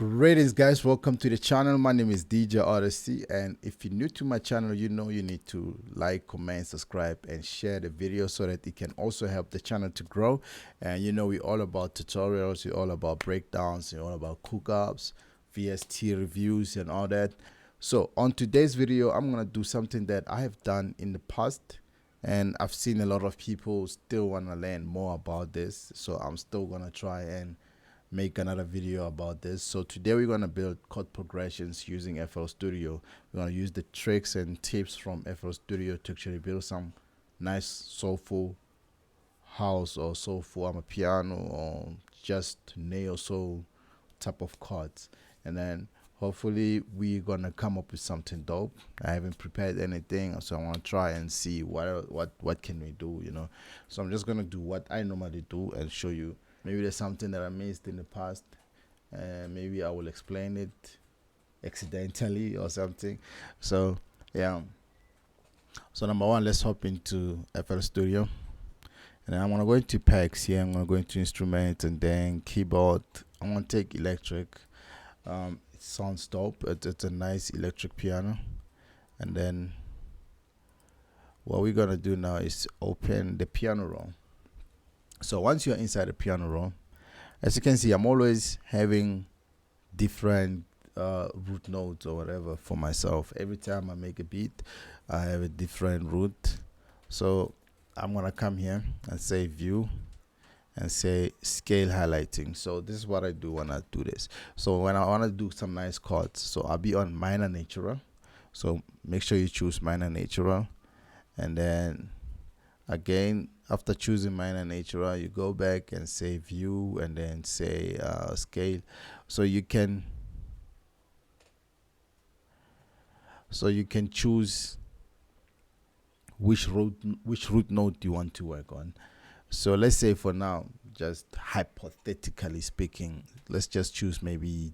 Greetings guys, welcome to the channel. My name is DJ Odyccy, and if you're new to my channel, you know you need to like, comment, subscribe and share the video so that it can also help the channel to grow. And you know we're all about tutorials, we're all about breakdowns, we're all about cookups, VST reviews and all that. So on today's video, I'm gonna do something that I have done in the past, and I've seen a lot of people still want to learn more about this, so I'm still gonna try and make another video about this. So today we're going to build chord progressions using FL Studio. We're going to use the tricks and tips from FL Studio to actually build some nice soulful house or soulful Amapiano or just neo soul type of chords, and then hopefully we're gonna come up with something dope. I haven't prepared anything, so I want to try and see what can we do, you know. So I'm just gonna do what I normally do and show you. Maybe there's something that I missed in the past, and maybe I will explain it accidentally or something. So yeah, so number one, let's hop into FL Studio, and then I'm gonna go into packs here. I'm gonna go into instrument and then keyboard. I'm gonna take electric. It sounds dope. It's a nice electric piano. And then what we're gonna do now is open the piano roll. So once you're inside the piano roll, as you can see, I'm always having different root notes or whatever for myself. Every time I make a beat, I have a different root. So I'm gonna come here and say view and say scale highlighting. So this is what I do when I do this. So when I want to do some nice chords, so I'll be on minor natural. So make sure you choose minor natural, and then again, after choosing minor natural, you go back and say view and then say scale. So you can choose which root note you want to work on. So let's say for now, just hypothetically speaking, let's just choose maybe,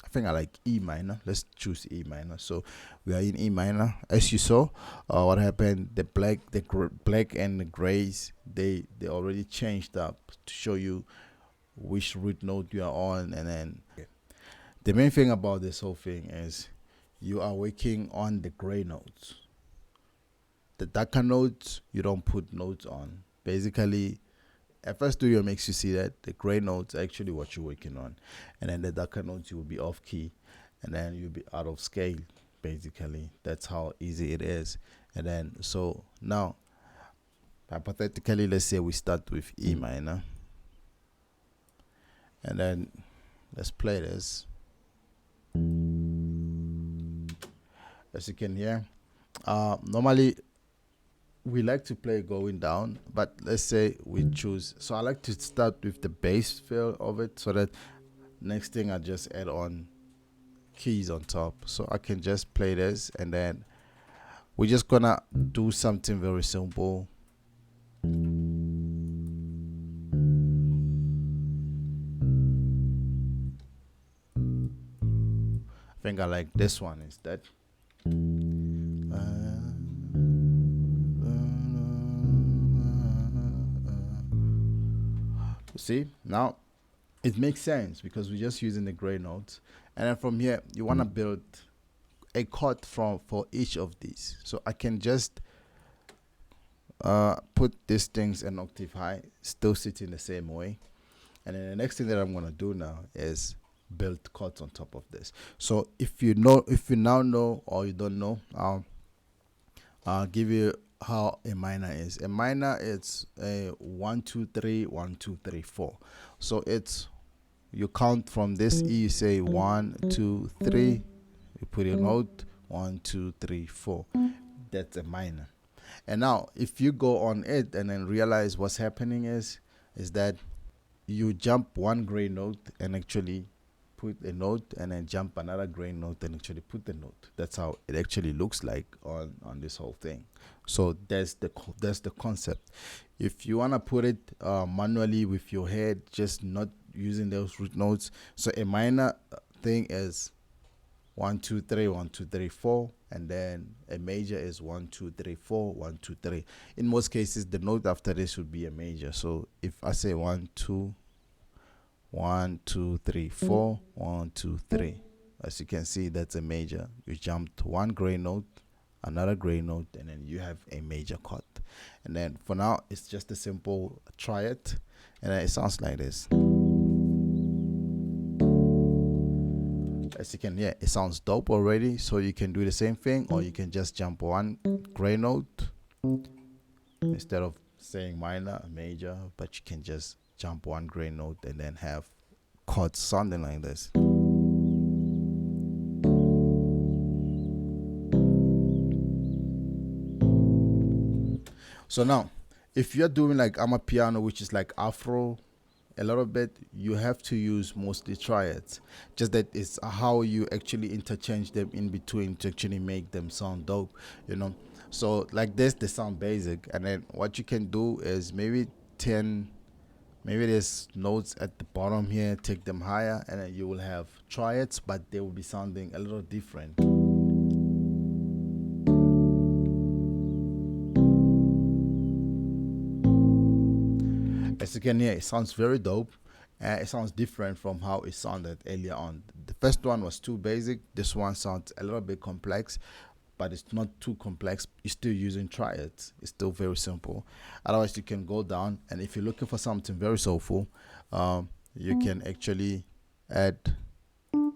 I think I like E minor. Let's choose E minor. So we are in E minor. As you saw, what happened, the black and the grays, they already changed up to show you which root note you are on. And then the main thing about this whole thing is you are working on the gray notes. The darker notes, you don't put notes on. Basically, FL Studio makes you see that the gray notes are actually what you're working on, and then the darker notes you will be off key, and then you'll be out of scale. Basically, that's how easy it is. And then so now, hypothetically, let's say we start with E minor, and then let's play this. As you can hear, normally we like to play going down, but let's say we choose, so I like to start with the bass feel of it, so that next thing I just add on keys on top. So I can just play this, and then we're just gonna do something very simple. I think I like this one instead. See, now it makes sense because we're just using the gray notes, and then from here you want to build a chord for each of these. So I can just put these things an octave high, still sitting the same way, and then the next thing that I'm going to do now is build chords on top of this. So if you now know or you don't know, I'll give you how a minor is. A minor, it's a 1 2 3 1 2 3 4. So it's, you count from this E, you say 1 2 3, you put your note 1 2 3 4. That's a minor. And now if you go on it and then realize what's happening is that you jump one gray note and actually put a note, and then jump another gray note and actually put the note. That's how it actually looks like on this whole thing. So that's the concept. If you want to put it manually with your head, just not using those root notes, so a minor thing is 1 2 3 1 2 3 4, and then a major is 1 2 3 4 1 2 3. In most cases the note after this would be a major. So if I say 1 2 1, 2, 3, 4, 1, 2, 3. As you can see, that's a major. You jumped one gray note, another gray note, and then you have a major chord. And then for now, it's just a simple try it, and then it sounds like this. As you can hear, it sounds dope already. So you can do the same thing, or you can just jump one gray note instead of saying minor, major, but you can just jump one gray note and then have chords sounding like this. So now, if you're doing like Amapiano, which is like Afro, a little bit, you have to use mostly triads. Just that it's how you actually interchange them in between to actually make them sound dope, you know. So like this, they sound basic, and then what you can do is maybe there's notes at the bottom here, take them higher, and then you will have triads, but they will be sounding a little different. As you can hear, it sounds very dope. It sounds different from how it sounded earlier on. The first one was too basic. This one sounds a little bit complex, but it's not too complex. You're still using triads. It's still very simple. Otherwise, you can go down, and if you're looking for something very soulful, you can actually add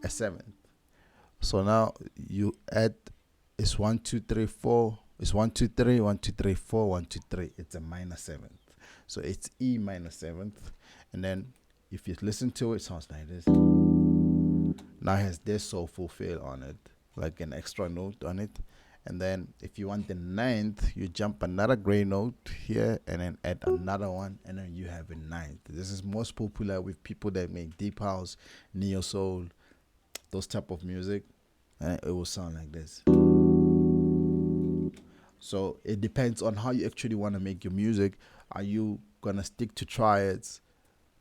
a seventh. So now you add, it's 1, 2, 3, 4. It's 1, 2, 3, 1, 2, 3, 4, 1, 2, 3. It's a minor seventh. So it's E minor seventh, and then if you listen to it, it sounds like this. Now it has this soulful feel on it, like an extra note on it. And then if you want the ninth, you jump another gray note here and then add another one, and then you have a ninth. This is most popular with people that make deep house, neo soul, those type of music, and it will sound like this. So it depends on how you actually want to make your music. Are you gonna stick to triads?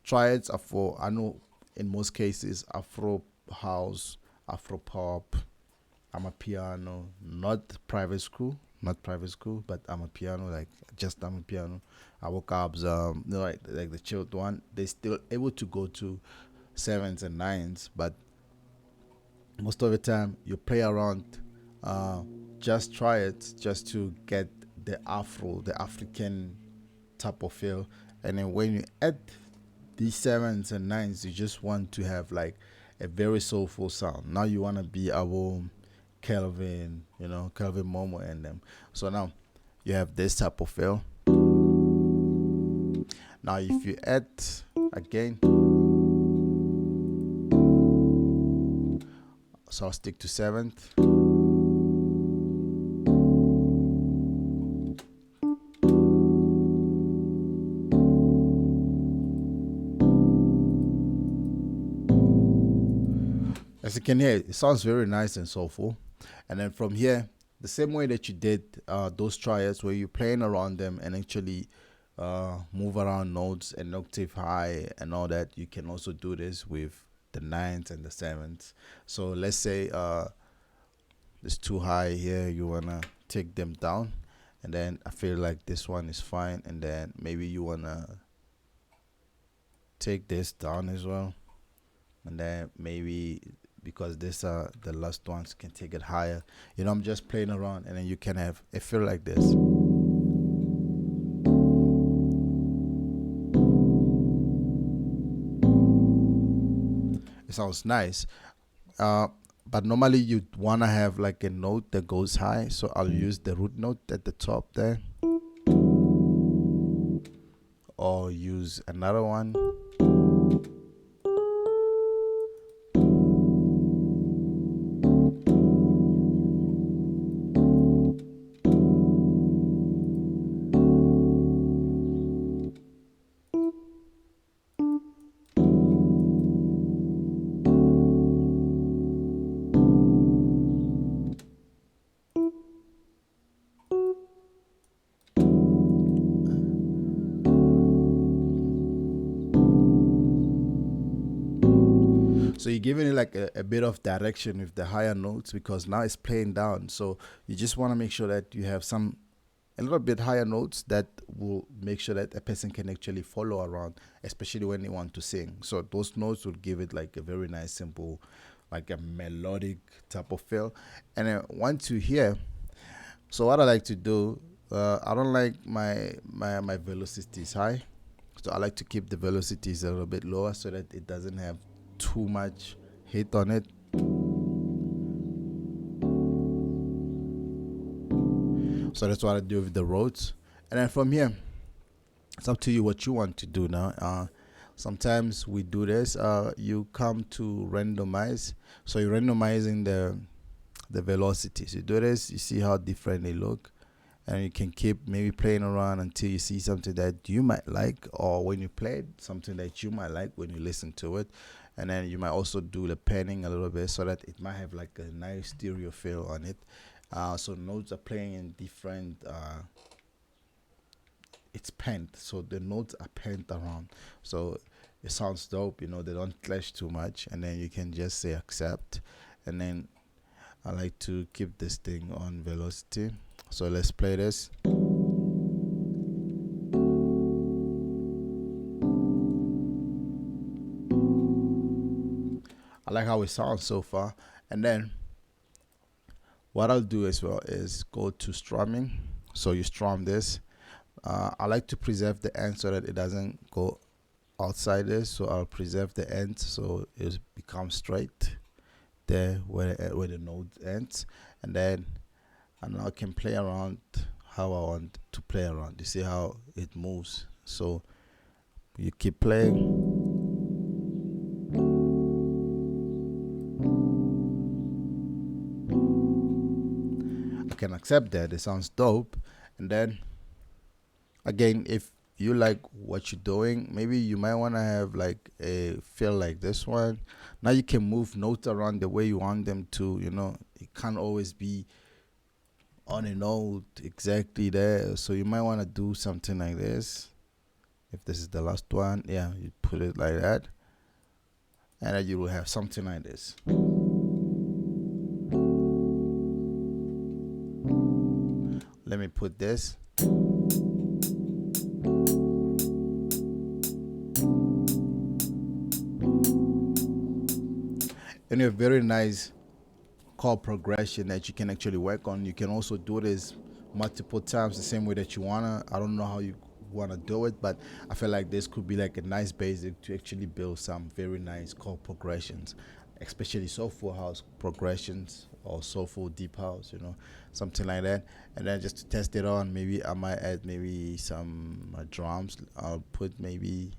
Triads are for, I know in most cases, Afro house, Afro pop, Amapiano, not private school, but Amapiano, like just Amapiano. Our cabs, like the chilled one, they still able to go to sevens and nines, but most of the time you play around. Just try it just to get the African type of feel. And then when you add these sevens and nines, you just want to have like a very soulful sound. Now you want to be our Kelvin, Kelvin Momo and them. So now you have this type of feel. Now if you add again, so I'll stick to seventh. As you can hear, it sounds very nice and soulful. And then from here, the same way that you did those triads where you're playing around them and actually move around notes and octave high and all that, you can also do this with the nines and the sevens. So let's say it's too high here, you want to take them down. And then I feel like this one is fine. And then maybe you want to take this down as well. And then maybe, because these are the last ones, can take it higher. I'm just playing around, and then you can have a feel like this. It sounds nice. But normally you'd want to have like a note that goes high. So I'll use the root note at the top there. Or use another one. So you're giving it like a bit of direction with the higher notes, because now it's playing down. So you just want to make sure that you have some a little bit higher notes that will make sure that a person can actually follow around, especially when they want to sing. So those notes will give it like a very nice, simple, like a melodic type of feel. And then once you hear, so what I like to do, I don't like my velocities high, so I like to keep the velocities a little bit lower so that it doesn't have too much hit on it. So that's what I do with the Rhodes. And then from here, it's up to you what you want to do now. Sometimes we do this. You come to randomize. So you're randomizing the velocities. You do this, you see how different they look. And you can keep maybe playing around until you see something that you might like, or when you play it, something that you might like when you listen to it. And then you might also do the panning a little bit so that it might have like a nice stereo feel on it. So notes are playing in different, it's penned, so the notes are penned around, so it sounds dope, you know, they don't clash too much. And then you can just say accept, and then I like to keep this thing on velocity. So let's play this. I like how it sounds so far. And then what I'll do as well is go to strumming. So you strum this. I like to preserve the end so that it doesn't go outside this. So I'll preserve the end so it becomes straight there where the note ends. And then I now can play around how I want to play around. You see how it moves. So you keep playing. I can accept that, it sounds dope. And then again, if you like what you're doing, maybe you might want to have like a feel like this one. Now you can move notes around the way you want them to, you know. It can't always be on a note exactly there, so you might want to do something like this. If this is the last one, yeah, you put it like that, and then you will have something like this. Let me put this. And you have very nice chord progression that you can actually work on. You can also do this multiple times the same way that you wanna. I don't know how you wanna do it, but I feel like this could be like a nice basic to actually build some very nice chord progressions, especially soulful house progressions or soulful deep house, you know, something like that. And then just to test it on, maybe I might add maybe some drums. I'll put maybe,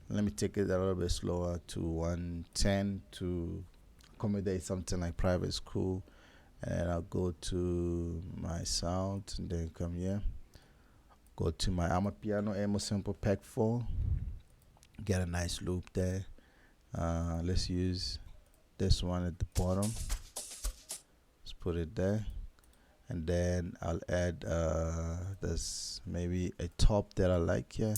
let me take it a little bit slower to 110 to accommodate something like private school. And I'll go to my sound and then come here. Go to my Amapiano Emo Simple Pack 4. Get a nice loop there. Let's use this one at the bottom. Let's put it there. And then I'll add this maybe a top that I like here.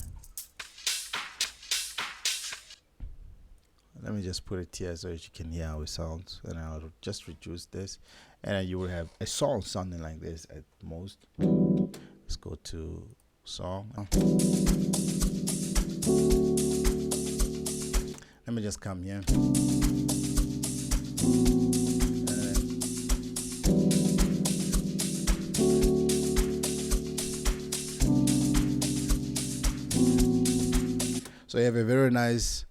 Let me just put it here so that you can hear how it sounds. And I'll just reduce this. And then you will have a song sounding like this at most. Let's go to song. Let me just come here. So you have a very nice,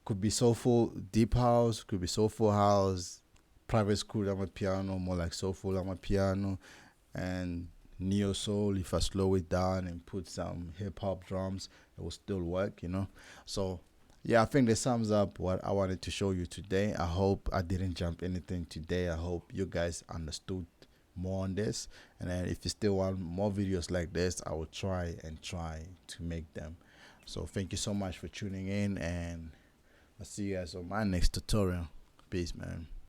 could be soulful deep house, could be soulful house, private school Amapiano, more like soulful Amapiano, and neo soul. If I slow it down and put some hip hop drums, it will still work, you know. So yeah, I think this sums up what I wanted to show you today. I hope I didn't jump anything today. I hope you guys understood more on this. And then if you still want more videos like this, I will try to make them. So thank you so much for tuning in, and I'll see you guys on my next tutorial. Peace, man.